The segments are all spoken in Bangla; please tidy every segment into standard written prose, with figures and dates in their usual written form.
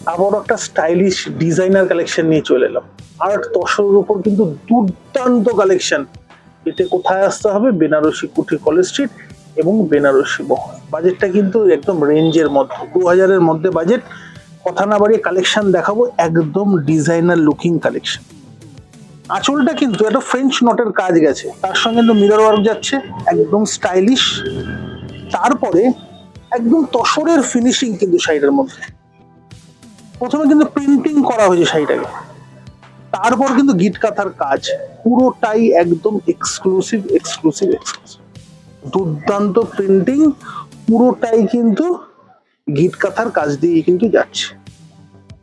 আবারও একটা স্টাইলিশ ডিজাইনার কালেকশন নিয়ে চলে এলাম। আর্ট তসরের উপর কিন্তু দুর্দান্ত কালেকশন। এতে কোথায় আসতে হবে? বেনারসি কুঠি কলেজ স্ট্রিট এবং বেনারসি মহল। বাজেটটা কিন্তু একদম রেঞ্জের মধ্যে, 2000-এর মধ্যে বাজেট। কথা না বাড়িয়ে কালেকশন দেখাবো, একদম ডিজাইনার লুকিং কালেকশন। আঁচলটা কিন্তু একটা ফ্রেঞ্চ নটের কাজ গেছে, তার সঙ্গে কিন্তু মিরর ওয়ার্ক যাচ্ছে, একদম স্টাইলিশ। তারপরে একদম তসরের ফিনিশিং কিন্তু শাড়িটার মধ্যে। প্রথমে কিন্তু প্রিন্টিং করা হয়েছে শাড়িটাকে, তারপর কিন্তু গিট কাঁথার কাজ, পুরোটাই একদম এক্সক্লুসিভ এক্সক্লুসিভ এক্সক্লুসিভ। দুর্দান্ত প্রিন্টিং, পুরোটাই কিন্তু গিট কাঁথার কাজ দিয়ে কিন্তু যাচ্ছে।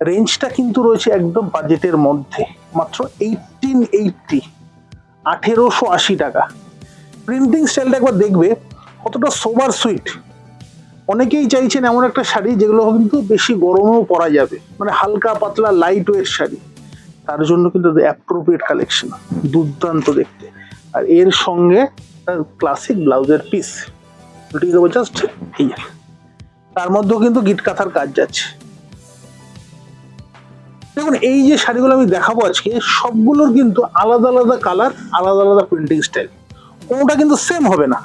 রেঞ্জটা কিন্তু রয়েছে একদম বাজেটের মধ্যে, মাত্র 1880, 1880 টাকা। প্রিন্টিং স্টাইলটা একবার দেখবে কতটা সোবার সুইট। অনেকেই চাইছেন এমন একটা শাড়ি যেগুলো কিন্তু বেশি গরমেও পরা যাবে, মানে হালকা পাতলা লাইট ওয়েট শাড়ি। তার জন্য কিন্তু অ্যাপ্রোপ্রিয়েট কালেকশন, দুর্দান্ত দেখতে। আর এর সঙ্গে ক্লাসিক ব্লাউজের পিস, ঠিক আছে জাস্ট এই। তার মধ্যেও কিন্তু গিট কাঁথার কাজ যাচ্ছে। দেখুন, এই যে শাড়িগুলো আমি দেখাবো আজকে, সবগুলোর কিন্তু আলাদা আলাদা কালার, আলাদা আলাদা প্রিন্টিং স্টাইল, কোনোটা কিন্তু সেম হবে না।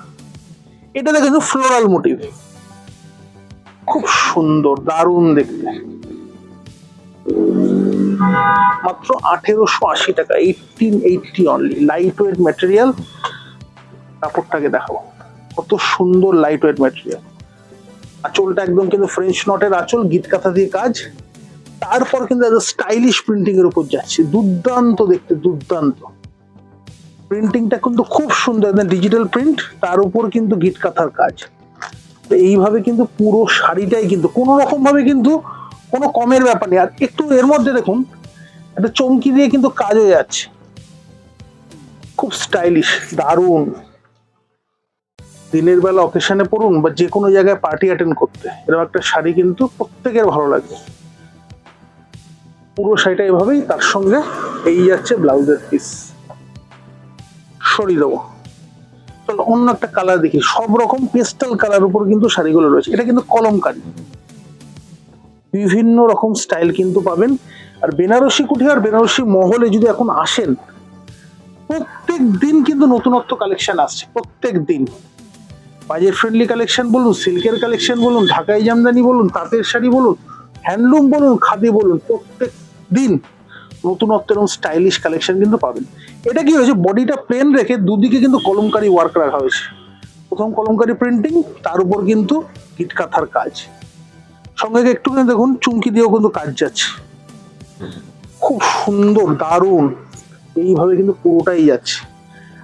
এটা দেখেন ফ্লোরাল মোটিভ, খুব সুন্দর, দারুণ দেখতে। মাত্র 1880 টাকা, 1880 অনলি। Light weight material. কাপড়টাকে দেখাবো, কত সুন্দর লাইট ওয়েট ম্যাটেরিয়াল। আঁচলটা একদম কিন্তু ফ্রেঞ্চ নটের আঁচল, গিট কাঁথা দিয়ে কাজ। তারপর কিন্তু স্টাইলিশ প্রিন্টিং এর উপর যাচ্ছে, দুর্দান্ত দেখতে, দুর্দান্ত। প্রিন্টিংটা কিন্তু খুব সুন্দর, ডিজিটাল প্রিন্ট, তার উপর কিন্তু গিট কাঁথার কাজ। তো এইভাবে কিন্তু পুরো শাড়িটাই কিন্তু কোনো রকম ভাবে কিন্তু কোনো কমের ব্যাপার নেই। আর একটু এর মধ্যে দেখুন একটা চমকি দিয়ে কিন্তু কাজ হয়ে যাচ্ছে, খুব স্টাইলিশ, দারুণ। দিনের বেলা অকেশনে পড়ুন বা যে কোনো জায়গায় পার্টি অ্যাটেন্ড করতে, এরকম একটা শাড়ি কিন্তু প্রত্যেকের ভালো লাগবে। পুরো শাড়িটা এভাবেই, তার সঙ্গে এই যাচ্ছে ব্লাউজের পিস। সরিয়ে দেবো, চলো অন্য একটা কালার দেখি। সব রকম পেস্টাল কালার উপর কিন্তু শাড়িগুলো রয়েছে। এটা কিন্তু কলমকারী, বিভিন্ন রকম স্টাইল কিন্তু পাবেন। আর বেনারসি কুঠি আর বেনারসি মহলে যদি এখন আসেন, প্রত্যেক দিন কিন্তু নতুনত্ব কালেকশন আসছে, প্রত্যেক দিন। বাজেট ফ্রেন্ডলি কালেকশন বলুন, সিল্কের কালেকশন বলুন, ঢাকাই জামদানি বলুন, তাঁতের শাড়ি বলুন, হ্যান্ডলুম বলুন, খাদি বলুন, প্রত্যেক দিন নতুনত্ব এবং স্টাইলিশ কালেকশন কিন্তু পাবেন। এটা কি হয়েছে, বডিটা প্লেন রেখে দুদিকে কিন্তু কলমকারী ওয়ার্ক রাখা হয়েছে। প্রথম কলমকারী প্রিন্টিং, তার উপর কিন্তু গিট কাঁথার কাজ, সঙ্গে একটুখানি দেখুন চুমকি দিয়েও কিন্তু কাজ যাচ্ছে, খুব সুন্দর, দারুণ। এইভাবে কিন্তু পুরোটাই যাচ্ছে।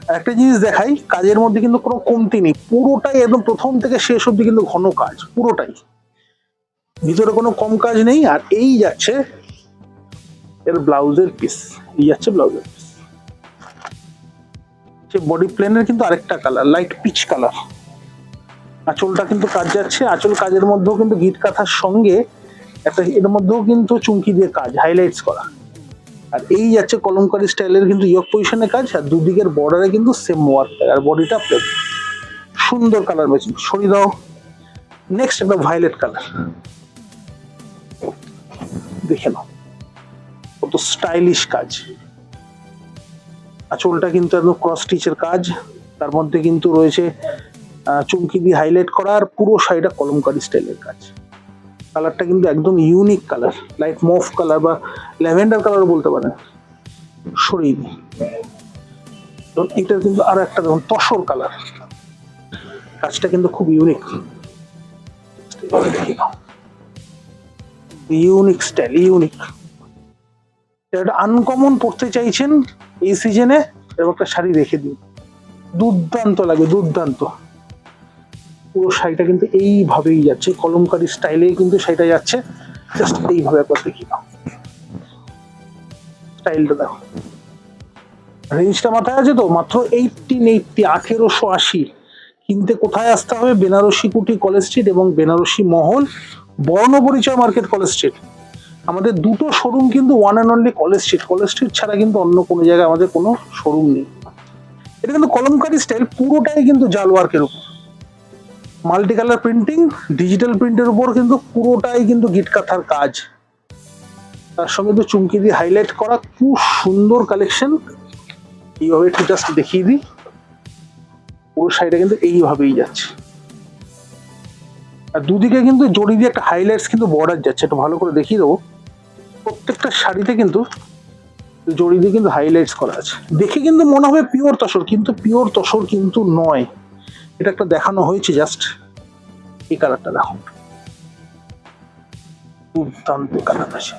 আর একটা জিনিস দেখাই, কাজের মধ্যে কিন্তু কোনো কমতি নেই, পুরোটাই একদম প্রথম থেকে শেষ অব্দি কিন্তু ঘন কাজ, পুরোটাই, ভিতরে কোনো কম কাজ নেই। আর এই যাচ্ছে এর ব্লাউজের পিস, এই যাচ্ছে ব্লাউজের পিস। সে বডি প্লেনের কিন্তু আরেকটা কালার, লাইট পিচ কালার। আঁচলটা কিন্তু কাজ যাচ্ছে, আঁচল কাজের মধ্যেও কিন্তু গিট কাঁথার সঙ্গে একটা, এর মধ্যেও কিন্তু চুমকি দিয়ে কাজ, হাইলাইটস করা। আর এই যাচ্ছে কলমকারী স্টাইলের কিন্তু ইয়ক পজিশনে কাজ, আর দুদিকের বর্ডারে কিন্তু সেম ওয়ার্ক, আর বডিটা প্লেন। সুন্দর কালার ম্যাচিং। সরিয়ে দাও। নেক্সট একটা ভায়োলেট কালার, দেখে নাও কত স্টাইলিশ কাজ। আঁচলটা কিন্তু একদম ক্রস স্টিচের কাজ, তার মধ্যে কিন্তু রয়েছে চুমকি দিয়ে হাইলাইট করা, আর পুরো শাড়িটা কলমকারী স্টাইলের কাজ। কালারটা কিন্তু একদম ইউনিক কালার, লাইট মফ কালার বা ল্যাভেন্ডার কালার বলতে পারেন। সরিয়ে দিই। এটা কিন্তু আর একটা দেখুন তসর কালার, কাজটা কিন্তু খুব ইউনিক, ইউনিক স্টাইল, ইউনিক। এটা আনকমন পড়তে চাইছেন এই সিজনে, এরকম একটা শাড়ি রেখে দিন, দুর্দান্ত লাগবে, দুর্দান্ত। পুরো শাড়িটা কিন্তু এইভাবেই যাচ্ছে, কলমকারী স্টাইলেই কিন্তু শাড়িটা যাচ্ছে। জাস্ট এইভাবে একবার দেখি নাও, স্টাইলটা দেখো। রেঞ্জটা মাথায় আছে তো, মাত্র 1880, 1880। কিনতে কোথায় আসতে হবে? বেনারসি কুঠি কলেজ স্ট্রিট এবং বেনারসি মহল, বর্ণ পরিচয় মার্কেট কলেজ স্ট্রিট। আমাদের দুটো শোরুম কিন্তু one and only college street, college street ছাড়া কিন্তু অন্য কোনো জায়গায় আমাদের কোনো শোরুম নেই। এটা কিন্তু কলমকারী স্টাইল, পুরোটাই কিন্তু জাল ওয়ার্কের উপর, মাল্টি কালার প্রিন্টিং, ডিজিটাল প্রিন্টের উপর কিন্তু পুরোটাই কিন্তু গিট কাঁথার কাজ। তার সঙ্গে তো চুমকি দিয়ে হাইলাইট করা, খুব সুন্দর কালেকশন। এইভাবে একটু জাস্ট দেখিয়ে দিই, পুরো শাড়িটা কিন্তু এইভাবেই যাচ্ছে, আর দুদিকে কিন্তু জড়ি দিয়ে একটা হাইলাইটস কিন্তু বর্ডার যাচ্ছে। একটু ভালো করে দেখিয়ে দেবো, প্রত্যেকটা শাড়িতে কিন্তু জড়ি দিয়ে কিন্তু হাইলাইটস করা আছে। দেখে কিন্তু মনে হবে পিওর তসর, কিন্তু পিওর তসর কিন্তু নয়, এটা একটা দেখানো হয়েছে জাস্ট। এই কালারটা দেখো, দুর্দান্ত কালার আছে,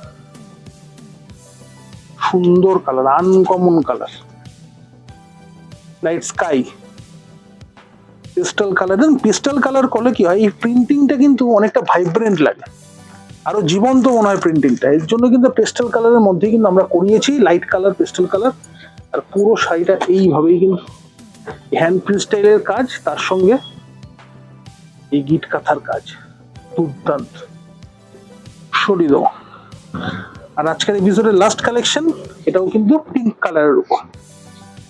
সুন্দর colour, uncommon colour, light sky pastel colour. Pastel colour করলে কি হয়, এই প্রিন্টিংটা কিন্তু অনেকটা ভাইব্রেন্ট লাগে, আরো জীবন্ত মনে হয় প্রিন্টিংটা। এর জন্য কিন্তু পেস্টাল কালারের মধ্যে কিন্তু আমরা করিয়েছি লাইট কালার, পেস্টাল কালার। আর পুরো শাড়িটা এইভাবেই কিন্তু হ্যান্ড প্রিন্ট স্টাইলের কাজ, তার সঙ্গে এই গিট কাঁথার কাজ, দুর্দান্ত। সরিয়ে দেবো। আর আজকের এপিসোডের লাস্ট কালেকশন, এটাও কিন্তু পিঙ্ক কালারের উপর।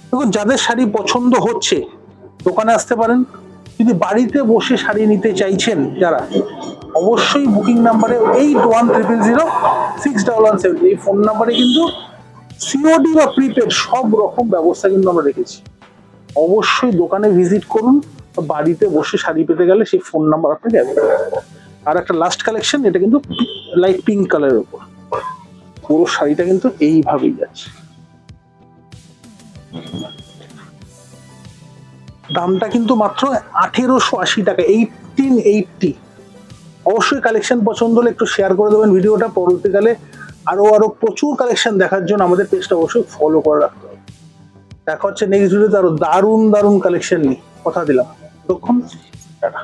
দেখুন, যাদের শাড়ি পছন্দ হচ্ছে দোকানে আসতে পারেন। যদি বাড়িতে বসে শাড়ি নিতে চাইছেন যারা, অবশ্যই বুকিং নাম্বারে 8100061170 এই ফোন নাম্বারে কিন্তু সিওডি বা প্রিপেড সব রকম ব্যবস্থা কিন্তু আমরা রেখেছি। অবশ্যই দোকানে ভিজিট করুন, বাড়িতে বসে শাড়ি পেতে গেলে সেই ফোন নাম্বার আপনাকে অ্যাভেলেবল। আর একটা লাস্ট কালেকশন, এটা কিন্তু লাইট পিঙ্ক কালারের উপর, পুরো শাড়িটা কিন্তু এইভাবেই যাচ্ছে। দামটা কিন্তু মাত্র 1880 টাকা, 1880। অবশ্যই কালেকশন পছন্দ হলে একটু শেয়ার করে দেবেন ভিডিওটা। পরবর্তীকালে আরো প্রচুর কালেকশন দেখার জন্য আমাদের পেজটা অবশ্যই ফলো করে রাখতে হবে। দেখা হচ্ছে নেক্সট ভিডিওতে আরো দারুণ দারুণ কালেকশন নিয়ে, কথা দিলাম। ততক্ষণ টাটা।